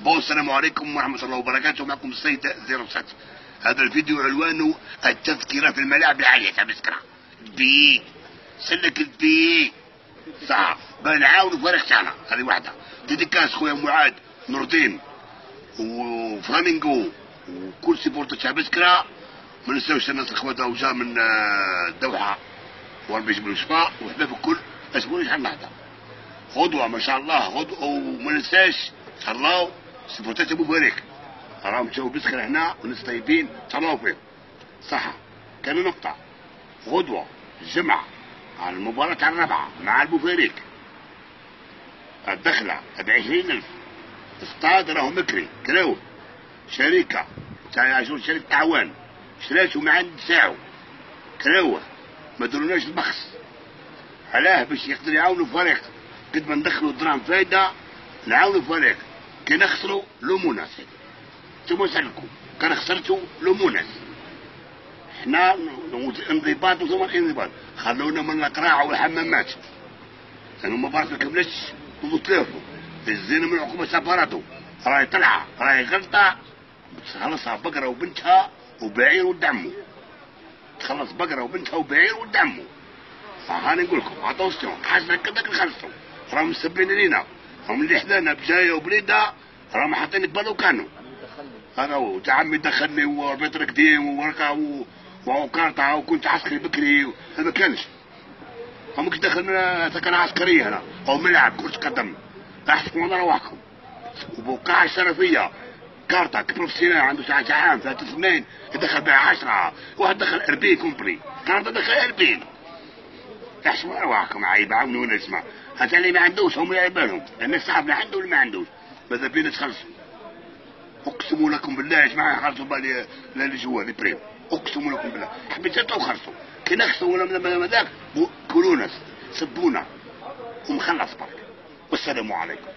السلام عليكم ورحمة الله وبركاته. معكم السيد 06. هذا الفيديو عنوانه التذكرة في الملاعب العالية تاع بسكرة. بي سلك البي صح بنعاونوا فريق تاعنا. هذه واحدة. ديديكاس خويا معاد نور الدين وفلامينغو وكل سيبورتر تاع بسكرة. ما ننساوش الناس الخوات راهو جا من الدوحة وربي يجيب له الشفاء وحنا الكل اسبوعين شحال نحضر غدوة ما شاء الله غدوة. وما ننساش تهلاو سيبورتات ابو فريق راهم جاو بسكرة هنا وناس طيبين تهلاو فيهم صح. كان نقطة غدوة الجمعة على المباراة تاع الرابعة مع البوفريق الدخلة ب20,000. استاد راهو مكري كراوي شركة تاع شركة أعوان شراتو من عند ساعو كراوه ما دروناش البخس. علاه باش يقدر يعاونوا الفريق قد ما ندخلوا دراهم فايدة نعاونوا الفريق. كي نخسروا لومونا سيدي انتوما سالكم كان خسرتوا لومونا حنا انضباط وثم الانضباط خلونا من القراعة والحمامات لأنه المباراة ما كملتش وتلافوا الزينة من عقوبة سفارته راهي طلعة راهي غلطة تخلصها بقرة وبنتها وبعير ولد عمو. تخلص بقرة وبنتها وبعير ولد عمو. هاني نقول لكم اتونسيون حاجنا كذاك نخلصوا راهم مسبين لينا هم اللي حدانا بجايه وبريده راهم حاطين بالو كانوا هذا هو تاع عمي دخلني وربيت قديم وورقه وكارطه وكنت عسكري بكري هذا ما كانش. هم كنت دخلنا سكن عسكريه هنا او ملعب كرة قدم احسن من رواحكم وبوقاعة شرفيه كارطة بروفيسيونيل عنده ساعة عام 3 سنين يدخل بها 10 واحد دخل 40 كومبري كارطة دخل 40. احسن ارواحكم عيب عاونوا ولا اسمع هذا اللي ما عندوش هم اللي يبانهم الناس صاحبنا عنده واللي ما عندوش ماذا بينا تخلصوا. اقسم لكم بالله يا جماعه خلصوا بالي لا اللي جوا لي بريم اقسم لكم بالله حبيت تو خلصوا كي نخسوا ولا ماذاك كلونا سبونا ومخلص برك. والسلام عليكم.